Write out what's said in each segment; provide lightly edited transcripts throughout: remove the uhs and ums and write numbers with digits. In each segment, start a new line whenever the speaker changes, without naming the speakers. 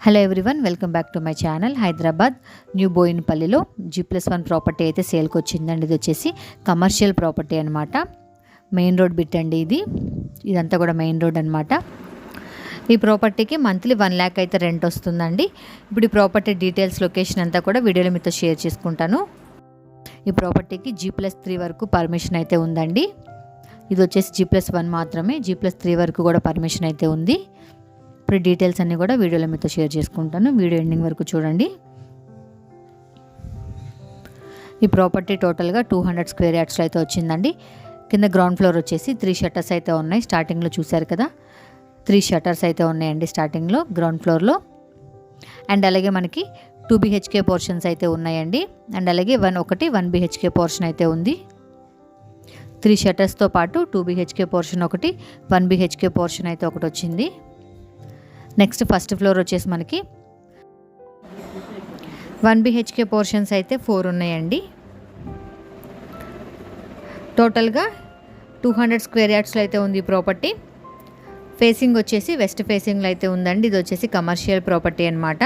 Hello everyone, welcome back to my channel. Hyderabad new బోయినపల్లిలో G+1 property అయితే సేల్కి వచ్చిందండి. ఇది వచ్చేసి కమర్షియల్ ప్రాపర్టీ అనమాట. మెయిన్ రోడ్ బిట్ అండి. ఇదంతా కూడా మెయిన్ రోడ్ అనమాట. ఈ ప్రాపర్టీకి మంత్లీ 1 lakh అయితే రెంట్ వస్తుందండి. ఇప్పుడు ఈ ప్రాపర్టీ డీటెయిల్స్, లొకేషన్ అంతా కూడా వీడియోలో మీతో షేర్ చేసుకుంటాను. ఈ ప్రాపర్టీకి G+3 వరకు పర్మిషన్ అయితే ఉందండి. ఇది వచ్చేసి G+1 మాత్రమే, G+3 వరకు కూడా పర్మిషన్ అయితే ఉంది. ఇప్పుడు డీటెయిల్స్ అన్నీ కూడా వీడియోలో మీతో షేర్ చేసుకుంటాను. వీడియో ఎండింగ్ వరకు చూడండి. ఈ ప్రాపర్టీ టోటల్గా 200 square yards అయితే వచ్చిందండి. కింద గ్రౌండ్ ఫ్లోర్ వచ్చేసి 3 shutters అయితే ఉన్నాయి. స్టార్టింగ్లో చూశారు కదా, 3 shutters అయితే ఉన్నాయండి స్టార్టింగ్లో గ్రౌండ్ ఫ్లోర్లో. అండ్ అలాగే మనకి 2 BHK పోర్షన్స్ అయితే ఉన్నాయండి. అండ్ అలాగే 1 BHK పోర్షన్ అయితే ఉంది. 3 shutters పాటు 2 BHK పోర్షన్ ఒకటి, 1 BHK పోర్షన్ అయితే ఒకటి వచ్చింది. నెక్స్ట్ ఫస్ట్ ఫ్లోర్ వచ్చేసి మనకి 1 BHK పోర్షన్స్ అయితే 4 ఉన్నాయండి. టోటల్గా 200 square yardsలో అయితే ఉంది ఈ ప్రాపర్టీ. ఫేసింగ్ వచ్చేసి వెస్ట్ ఫేసింగ్లో అయితే ఉందండి. ఇది వచ్చేసి కమర్షియల్ ప్రాపర్టీ అనమాట.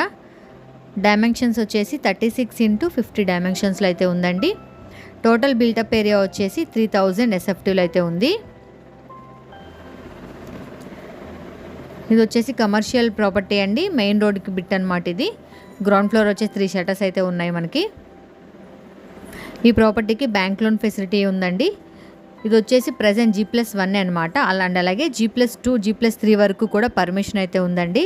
డైమెన్షన్స్ వచ్చేసి 36 x 50 డైమెన్షన్స్లో అయితే ఉందండి. టోటల్ బిల్టప్ ఏరియా వచ్చేసి 3000 SFTలో అయితే ఉంది. ఇది వచ్చేసి కమర్షియల్ ప్రాపర్టీ అండి. మెయిన్ రోడ్కి బిట్ అనమాట. ఇది గ్రౌండ్ ఫ్లోర్ వచ్చేసి 3 shutters అయితే ఉన్నాయి మనకి. ఈ ప్రాపర్టీకి బ్యాంక్ లోన్ ఫెసిలిటీ ఉందండి. ఇది వచ్చేసి ప్రజెంట్ G+1 అనమాట. అలాగే G+2, G+3 వరకు కూడా పర్మిషన్ అయితే ఉందండి.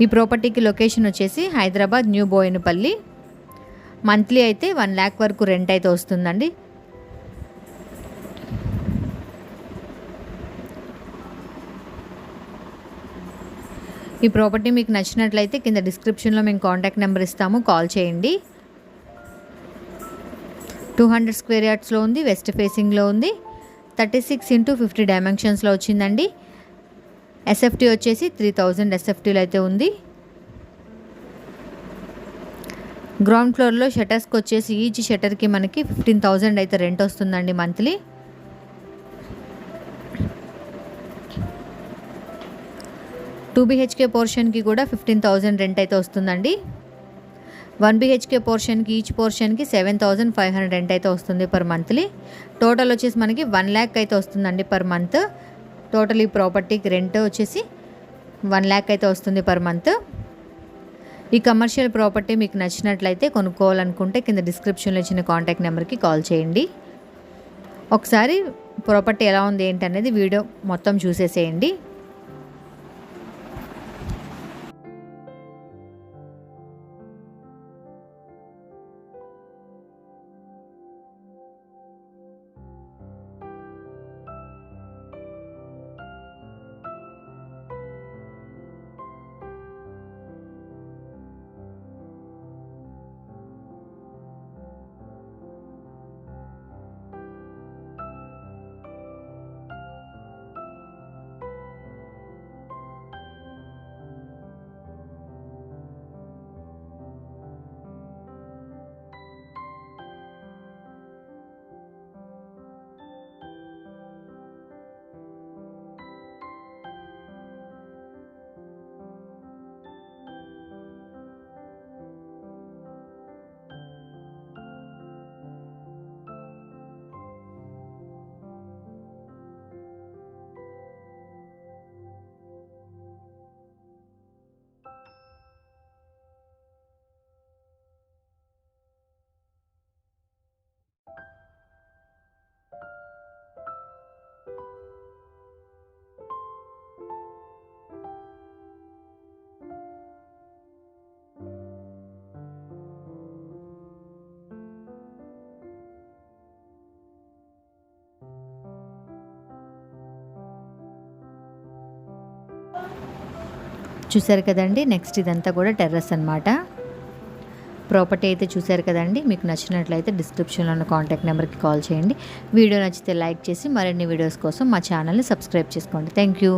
ఈ ప్రాపర్టీకి లొకేషన్ వచ్చేసి హైదరాబాద్ న్యూ బోయినపల్లి. మంత్లీ అయితే 1 lakh వరకు రెంట్ అయితే వస్తుందండి. ఈ ప్రాపర్టీ మీకు నచ్చినట్లయితే కింద డిస్క్రిప్షన్లో మేము కాంటాక్ట్ నెంబర్ ఇస్తాము, కాల్ చేయండి. 200 square yardsలో ఉంది, వెస్ట్ ఫేసింగ్లో ఉంది, 36 x 50 డైమెన్షన్స్లో వచ్చిందండి. SFT వచ్చేసి 3000 SFTలో అయితే ఉంది. గ్రౌండ్ ఫ్లోర్లో షటర్స్కి వచ్చేసి ఈచ్ షటర్కి మనకి 15,000 అయితే రెంట్ వస్తుందండి మంత్లీ. 2 BHK పోర్షన్కి కూడా 15,000 రెంట్ అయితే వస్తుందండి. 1 BHK పోర్షన్కి ఈచ్ పోర్షన్కి 7,500 రెంట్ అయితే వస్తుంది పర్ మంత్లీ. టోటల్ వచ్చేసి మనకి 1 lakh అయితే వస్తుందండి పర్ మంత్. టోటల్ ఈ ప్రాపర్టీకి రెంట్ వచ్చేసి 1 lakh అయితే వస్తుంది పర్ మంత్. ఈ కమర్షియల్ ప్రాపర్టీ మీకు నచ్చినట్లయితే కొనుక్కోవాలనుకుంటే కింద డిస్క్రిప్షన్లో ఇచ్చిన కాంటాక్ట్ నెంబర్కి కాల్ చేయండి. ఒకసారి ప్రాపర్టీ ఎలా ఉంది ఏంటనేది వీడియో మొత్తం చూసేసేయండి. చూసారు కదండి. నెక్స్ట్ ఇదంతా కూడా టెర్రస్ అనమాట. ప్రాపర్టీ అయితే చూసారు కదండి. మీకు నచ్చినట్లయితే డిస్క్రిప్షన్లో ఉన్న కాంటాక్ట్ నెంబర్కి కాల్ చేయండి. వీడియో నచ్చితే లైక్ చేసి మరిన్ని వీడియోస్ కోసం మా ఛానల్ని సబ్స్క్రైబ్ చేసుకోండి. Thank you.